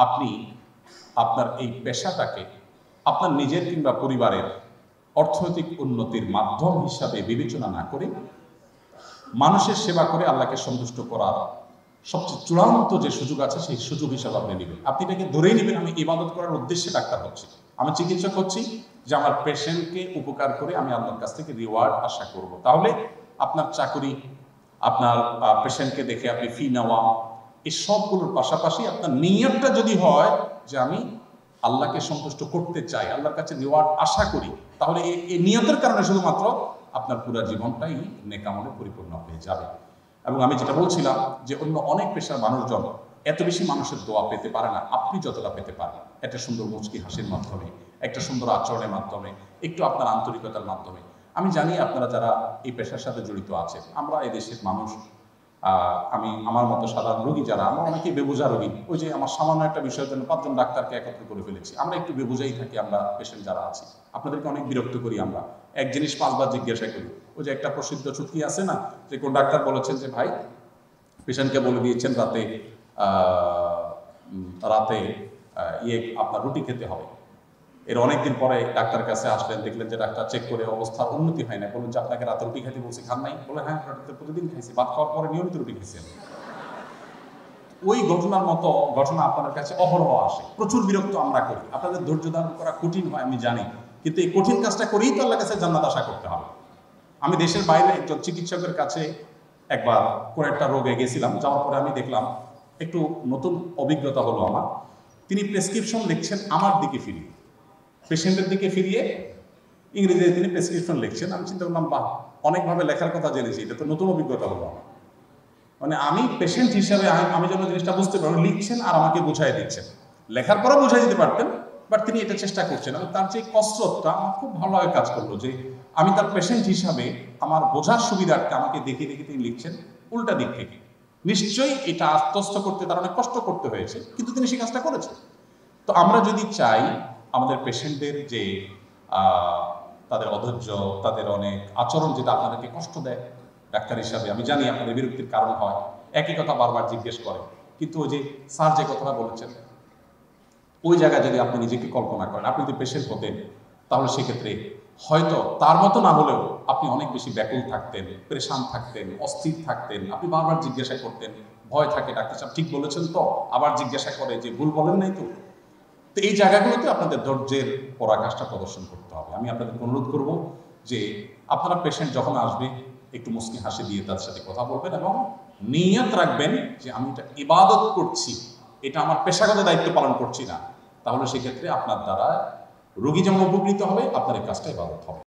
আপনি আপনার এই পেশাটাকে আপনার নিজের কিংবা পরিবারের অর্থনৈতিক উন্নতির মাধ্যম হিসাবে বিবেচনা না করে মানুষের সেবা করে আল্লাহকে সন্তুষ্ট করার সবচেয়ে চূড়ান্ত যে সুযোগ আছে সেই সুযোগ হিসাবে আপনি নেবেন। আপনি এটাকে ধরেই নেবেন আমি ইবাদত করার উদ্দেশ্যে ডাক্তার হচ্ছি, আমি চিকিৎসক হচ্ছি যে আমার পেশেন্টকে উপকার করে আমি আল্লাহর কাছ থেকে রিওয়ার্ড আশা করব। তাহলে আপনার চাকরি, আপনার পেশেন্টকে দেখে আপনি ফি নেওয়া, এই সবগুলোর পাশাপাশি আপনার নিয়তটা যদি হয় যে আমি আল্লাহকে সন্তুষ্ট করতে চাই, আল্লাহর কাছে রিওয়ার্ড আশা করি, তাহলে এই নিয়তের কারণে শুধুমাত্র আপনার পুরো জীবনটাই নেকামলে পরিপূর্ণ হয়ে যাবে। এবং আমি যেটা বলছিলাম যে অন্য অনেক পেশার মানুষজন এত বেশি মানুষের দোয়া পেতে পারে না আপনি যতটা পেতে পারেন, একটা সুন্দর মুচকি হাসির মাধ্যমে, একটা সুন্দর আচরণের মাধ্যমে, একটু আপনার আন্তরিকতার মাধ্যমে। আমি জানি আপনারা যারা এই পেশার সাথে জড়িত আছেন, আমরা এই দেশের মানুষ, আমি আমার মতো সাধারণ রোগী যারা, আমরা অনেকেই বেবুঝা রোগী। ওই যে আমার সামান্য একটা বিষয়ের জন্য 5 জন ডাক্তারকে একত্র করে ফেলেছি, আমরা একটু বেবুঝাই থাকি আমরা পেশেন্ট যারা আছি। আপনাদেরকে অনেক বিরক্ত করি, আমরা এক জিনিস 5 বার জিজ্ঞাসা করি। ওই যে একটা প্রসিদ্ধ চুক্তি আছে না, যে কোন ডাক্তার বলেছেন যে ভাই পেশেন্টকে বলে দিয়েছেন রাতে আপনার রুটি খেতে হবে। এর অনেকদিন পরে ডাক্তার কাছে আসলেন, দেখলেন যে ডাক্তার চেক করে অবস্থার উন্নতি হয় না, বললেন যে আপনাকে রাতে রুটি খেতে বলছি, খান নাই? বলে হ্যাঁ, প্রতিদিন খাইছি, ভাত খাওয়ার পরে নিয়মিত রুটি খেয়েছেন। ওই ঘটনার মতো ঘটনা আপনাদের কাছে অহরহ আসে, প্রচুর বিরক্ত আমরা করি। আপনাদের ধৈর্য ধারণ করা কঠিন হয় আমি জানি, কিন্তু এই কঠিন কাজটা করেই তো আল্লাহর কাছে জান্নাত আশা করতে হবে। আমি দেশের বাইরে একজন চিকিৎসকের কাছে একবার কোনো একটা রোগে গেছিলাম, যাওয়ার পরে আমি দেখলাম একটু নতুন অভিজ্ঞতা হলো আমার। তিনি প্রেসক্রিপশন লিখছেন আমার দিকে ফিরিয়ে, পেশেন্টের দিকে ফিরিয়ে ইংরেজিতে তিনি প্রেসক্রিপশন লিখছেন। আমি চিন্তা করলাম বাহ, অনেকভাবে লেখার কথা জেনেছি, এটা তো নতুন অভিজ্ঞতা হলো আমার। মানে আমি পেশেন্ট হিসাবে আমি যেন জিনিসটা বুঝতে পারবো, লিখছেন আর আমাকে বুঝাই দিচ্ছেন। লেখার পরে বুঝাই দিতে পারতেন, বাট তিনি এটা চেষ্টা করছেন। এবং তার যে কসরতটা আমার খুব ভালোভাবে কাজ করলো, যে আমি তার পেশেন্ট হিসাবে আমার বোঝার সুবিধার্থে আমাকে দেখে দেখে তিনি লিখছেন উল্টা দিক থেকে। নিশ্চয়ই এটা আত্মস্থ করতে তার অনেক কষ্ট করতে হয়েছে, কিন্তু তিনি সেই কাজটা করেছেন। তো আমরা যদি চাই আমাদের পেশেন্টদের যে তাদের অধৈর্য, তাদের অনেক আচরণ যেটা আপনাদেরকে কষ্ট দেয় ডাক্তার হিসাবে, আমি জানি আপনাদের বিরক্তির কারণ হয়, একই কথা বারবার জিজ্ঞেস করে, কিন্তু ওই যে স্যার যে কথাটা বলেছেন ওই জায়গায় যদি আপনি নিজেকে কল্পনা করেন, আপনি যদি পেশেন্ট হতেন, তাহলে সেক্ষেত্রে হয়তো তার মতো না হলেও আপনি অনেক বেশি ব্যাকুল থাকতেন, পরেশান থাকতেন, অস্থির থাকতেন। আপনি বারবার জিজ্ঞাসা করতেন, ভয় থাকে ডাক্তার সাহেব ঠিক বলেছেন তো, আবার জিজ্ঞাসা করে যে ভুল বলেন নাই তো। তো এই জায়গাগুলোতে আপনাদের ধৈর্যের পরাকাষ্ঠা প্রদর্শন করতে হবে। আমি আপনাদের অনুরোধ করব যে আপনারা পেশেন্ট যখন আসবে একটু মুস্কি হাসি দিয়ে তার সাথে কথা বলবেন এবং নিয়ত রাখবেন যে আমি এটা ইবাদত করছি, এটা আমার পেশাগত দায়িত্ব পালন করছি না। তাহলে সেক্ষেত্রে আপনার দ্বারা রোগী যেমন উপকৃত হবে, আপনার এই কাজটা ইবাদত হবে।